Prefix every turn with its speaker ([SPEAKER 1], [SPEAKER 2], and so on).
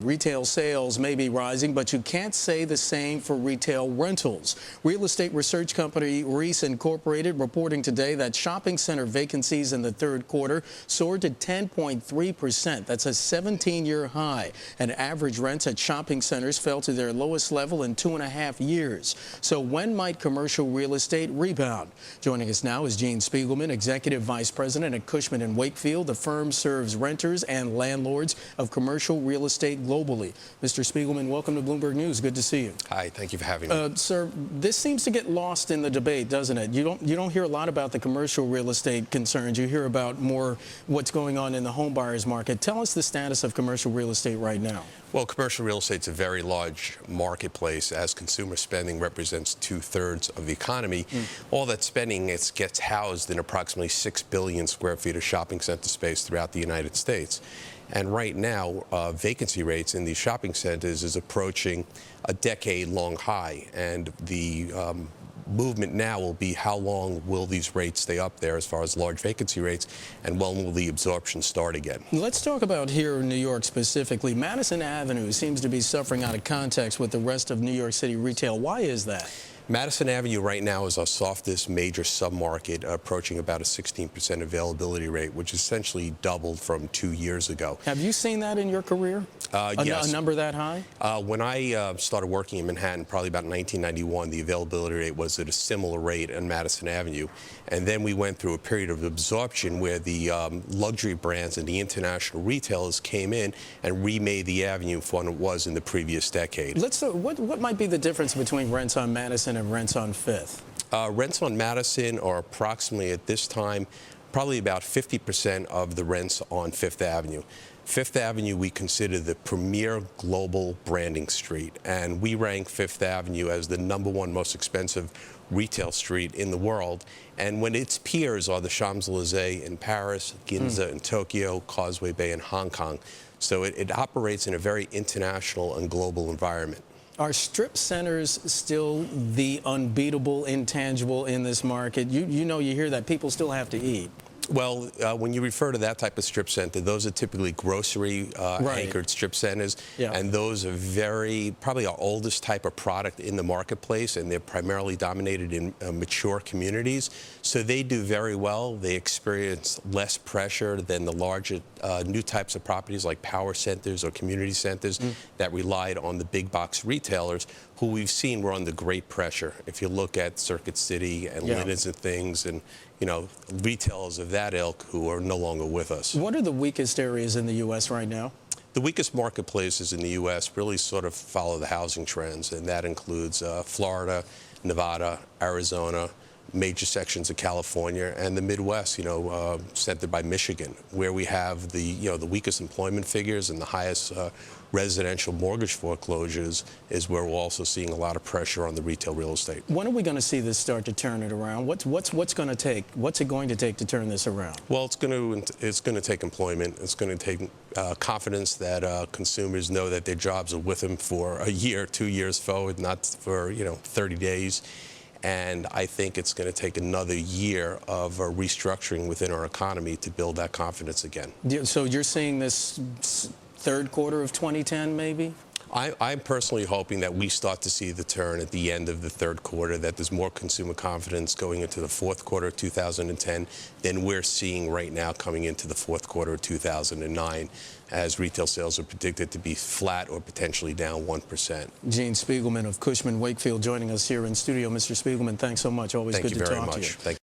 [SPEAKER 1] Retail sales may be rising, but you can't say the same for retail rentals. Real estate research company Reis Incorporated reporting today that shopping center vacancies in the third quarter soared to 10.3%. That's a 17-year high. And average rents at shopping centers fell to their lowest level in 2.5 years. So when might commercial real estate rebound? Joining us now is Spiegelman, Executive Vice President at Cushman Wakefield. The firm serves renters and landlords of commercial real estate globally. Mr. Spiegelman, welcome to Bloomberg News. Good to see you.
[SPEAKER 2] Hi, thank you for having me.
[SPEAKER 1] Sir, this seems to get lost in the debate, doesn't it? You don't hear a lot about the commercial real estate concerns. You hear about more what's going on in the home buyers market. Tell us the status of commercial real estate right now.
[SPEAKER 2] Well, commercial real estate's a very large marketplace, as consumer spending represents 2/3 of the economy. All that spending gets housed in approximately 6 billion square feet of shopping center space throughout the United States. And right now, vacancy rates in these shopping centers is approaching a decade-long high. And the movement now will be how long will these rates stay up there as far as large vacancy rates, and when will the absorption start again?
[SPEAKER 1] Let's talk about here in New York specifically. Madison Avenue seems to be suffering out of context with the rest of New York City retail. Why is that?
[SPEAKER 2] Madison Avenue right now is our softest major submarket, approaching about a 16% availability rate, which essentially doubled from 2 years ago.
[SPEAKER 1] Have you seen that in your career?
[SPEAKER 2] Yes.
[SPEAKER 1] A number that high?
[SPEAKER 2] When I started working in Manhattan, probably about 1991, the availability rate was at a similar rate on Madison Avenue. And then we went through a period of absorption where the luxury brands and the international retailers came in and remade the avenue from what it was in the previous decade.
[SPEAKER 1] What might be the difference between rents on Madison and rents on Fifth?
[SPEAKER 2] Rents on Madison are approximately, at this time, probably about 50% of the rents on Fifth Avenue. Fifth Avenue we consider the premier global branding street, and we rank Fifth Avenue as the #1 most expensive retail street in the world. And when its peers are the Champs-Élysées in Paris, Ginza in Tokyo, Causeway Bay in Hong Kong. So it operates in a very international and global environment.
[SPEAKER 1] Are strip centers still the unbeatable intangible in this market? You hear that people still have to eat.
[SPEAKER 2] Well, when you refer to that type of strip center, those are typically grocery anchored strip centers, and those are probably our oldest type of product in the marketplace, and they're primarily dominated in mature communities. So they do very well. They experience less pressure than the larger new types of properties like power centers or community centers that relied on the big box retailers, who we've seen were under great pressure. If you look at Circuit City and Linens and Things, and retailers of that ilk who are no longer with us.
[SPEAKER 1] What are the weakest areas in the U.S. right now?
[SPEAKER 2] The weakest marketplaces in the U.S. really sort of follow the housing trends, and that includes Florida, Nevada, Arizona, major sections of California, and the Midwest, centered by Michigan, where we have the weakest employment figures and the highest residential mortgage foreclosures, is where we're also seeing a lot of pressure on the retail real estate.
[SPEAKER 1] When are we going to see this start to turn it around? What's going to take? What's it going to take to turn this around?
[SPEAKER 2] Well, it's going to take employment. It's going to take confidence that consumers know that their jobs are with them for a year, 2 years forward, not for 30 days. And I think it's going to take another year of restructuring within our economy to build that confidence again.
[SPEAKER 1] So you're seeing this third quarter of 2010, maybe?
[SPEAKER 2] I'm personally hoping that we start to see the turn at the end of the third quarter, that there's more consumer confidence going into the fourth quarter of 2010 than we're seeing right now coming into the fourth quarter of 2009, as retail sales are predicted to be flat or potentially down 1%.
[SPEAKER 1] Spiegelman of Cushman Wakefield joining us here in studio. Mr. Spiegelman, thanks so much. Always good to talk to you.
[SPEAKER 2] Thank you very much.